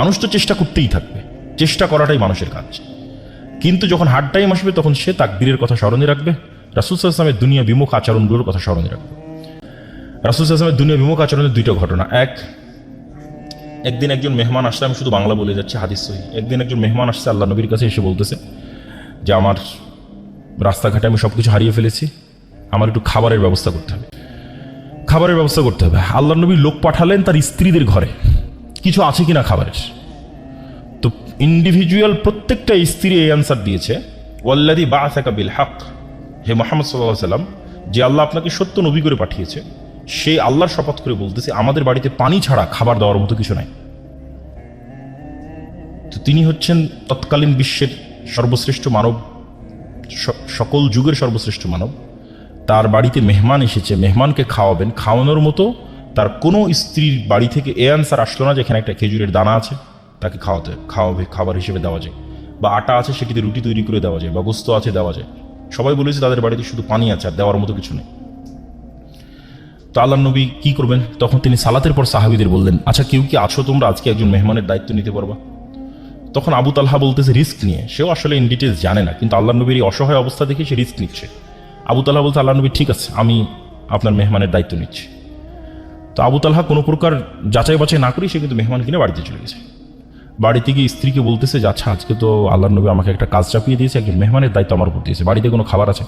মানুষ তো চেষ্টা করতেই থাকবে, চেষ্টা করাটাই মানুষের কাজ। কিন্তু যখন হার্ড টাইম আসবে তখন সে তাকদীরের কথা স্মরণে রাখবে, রাসূল সাল্লাল্লাহু আলাইহি ওয়াসাল্লামের দুনিয়া বিমুখ আচরণগুলোর কথা স্মরণে রাখবে। রাসূল সাল্লাল্লাহু আলাইহি ওয়াসাল্লামের দুনিয়া বিমুখ আচরণের দুইটা ঘটনা। একদিন একজন মেহমান আসছে, আমি শুধু বাংলা বলে যাচ্ছি, হাদিস সহিহ। একদিন একজন মেহমান আসছে আল্লাহ নবীর কাছে, এসে বলতেছে যে আমার রাস্তাঘাটে আমি সব কিছু হারিয়ে ফেলেছি, আমার একটু খাবারের ব্যবস্থা করতে হবে, খাবারের ব্যবস্থা করতে হবে। আল্লাহ নবী লোক পাঠালেন তার স্ত্রীদের ঘরে কিছু আছে কিনা খাবারের। তো ইন্ডিভিজুয়াল প্রত্যেকটা স্ত্রী এই অ্যান্সার দিয়েছে, ওয়াল্লাযী বাআসাকা বিল হক, হে মুহাম্মদ সাল্লাল্লাহু আলাইহি ওয়াসাল্লাম, যে আল্লাহ আপনাকে সত্য নবী করে পাঠিয়েছে সেই আল্লাহর শপথ করে বলতেছে আমাদের বাড়িতে পানি ছাড়া খাবার দেওয়ার মতো কিছু নাই। তো তিনি হচ্ছেন তৎকালীন বিশ্বের সর্বশ্রেষ্ঠ মানব, সকল যুগের সর্বশ্রেষ্ঠ মানব। তার বাড়িতে মেহমান এসেছে, মেহমানকে খাওয়াবেন, খাওয়ানোর মতো তার কোনো স্ত্রীর বাড়ি থেকে এ আনসার আসলো না যেখানে একটা খেজুরের দানা আছে তাকে খাওয়াবে খাবার হিসেবে দেওয়া যায়, বা আটা আছে সেটিতে রুটি তৈরি করে দেওয়া যায়, বা গোস্ত আছে দেওয়া যায়। সবাই বলেছে তাদের বাড়িতে শুধু পানি আছে, আর দেওয়ার মতো কিছু নেই। তো আল্লাহ নবী কি করবেন? তখন তিনি সালাতের পর সাহাবীদের বললেন, আচ্ছা কেউ কি আছো তোমরা আজকে একজন মেহমানের দায়িত্ব নিতে পারবা? তখন আবু তালহা বলতেছে রিস্ক নিয়ে, সেও আসলে ইন ডিটেলস জানে না, কিন্তু আল্লাহ নবীর এই অসহায় অবস্থা দেখে সে রিস্ক নিচ্ছে। আবু তালহা বলতে, আল্লাহ নবী ঠিক আছে, আমি আপনার মেহমানের দায়িত্ব নিচ্ছি। তো আবু তালহা কোনো প্রকার যাচাই বাছাই না করেই সে কিন্তু মেহমান কিনে বাড়িতে চলে গেছে। বাড়িতে গিয়ে স্ত্রীকে বলতেছে যে আচ্ছা আজকে তো আল্লাহ নবী আমাকে একটা কাজ চাপিয়ে দিয়েছে, একজন মেহমানের দায়িত্ব আমার উপর দিয়েছে, বাড়িতে কোনো খাবার আছে?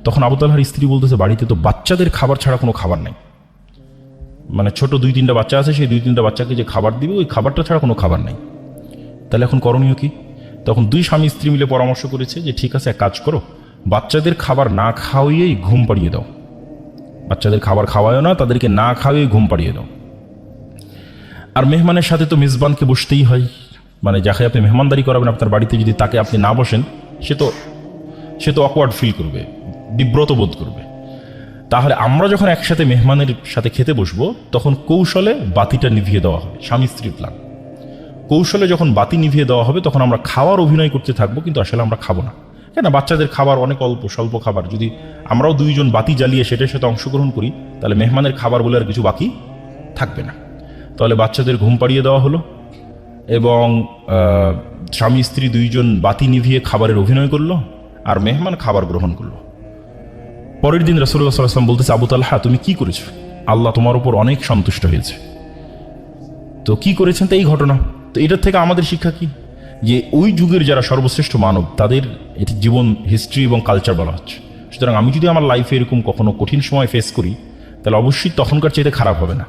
তখন আবু তালহার স্ত্রী বলতেছে বাড়িতে তো বাচ্চাদের খাবার ছাড়া কোনো খাবার নাই, মানে ছোট 2-3টা বাচ্চা আছে, সেই 2-3টা বাচ্চাকে যে খাবার দিবে ওই খাবারটা ছাড়া কোনো খাবার নাই। তাহলে এখন করণীয় কি? তখন দুই স্বামী স্ত্রী মিলে পরামর্শ করেছে যে ঠিক আছে, এক কাজ করো, বাচ্চাদের খাবার না খাওয়িয়েই ঘুম পাড়িয়ে দাও, বাচ্চাদের খাবার খাওয়ায়ও না, তাদেরকে না খাওয়িয়ে ঘুম পাড়িয়ে দাও। আর মেহমানের সাথে তো মেজবানকে বসতেই হয়, মানে যাকে আপনি মেহমানদারি করাবেন আপনার বাড়িতে, যদি তাকে আপনি না বসেন সে তো অকওয়ার্ড ফিল করবে, বিব্রত বোধ করবে। তাহলে আমরা যখন একসাথে মেহমানের সাথে খেতে বসবো তখন কৌশলে বাতিটা নিভিয়ে দেওয়া হবে, স্বামী স্ত্রী প্ল্যান। কৌশলে যখন বাতি নিভিয়ে দেওয়া হবে তখন আমরা খাওয়ার অভিনয় করতে থাকবো, কিন্তু আসলে আমরা খাবো না। কেন? বাচ্চাদের খাবার অনেক অল্প স্বল্প খাবার, যদি আমরাও 2 জন বাতি জ্বালিয়ে সেটার সাথে অংশগ্রহণ করি তাহলে মেহমানের খাবার বলে আর কিছু বাকি থাকবে না। তাহলে বাচ্চাদের ঘুম পাড়িয়ে দেওয়া হলো এবং স্বামী স্ত্রী 2 জন বাতি নিভিয়ে খাবারের অভিনয় করলো, আর মেহমান খাবার গ্রহণ করলো। পরের দিন রাসূলুল্লাহ সাল্লাল্লাহু আলাইহি ওয়াসাল্লাম বলতেছে, আবু তালহা তুমি কি করেছো? আল্লাহ তোমার উপর অনেক সন্তুষ্ট হয়েছে। তো কি করেছেন? তো এই ঘটনা। তো এটার থেকে আমাদের শিক্ষা কি? যে ওই যুগের যারা সর্বশ্রেষ্ঠ মানব তাদের এটি জীবন হিস্ট্রি এবং কালচার বলা হচ্ছে। সুতরাং আমি যদি আমার লাইফে এরকম কখনো কঠিন সময় ফেস করি তাহলে অবশ্যই তখনকার চাইতে খারাপ হবে না।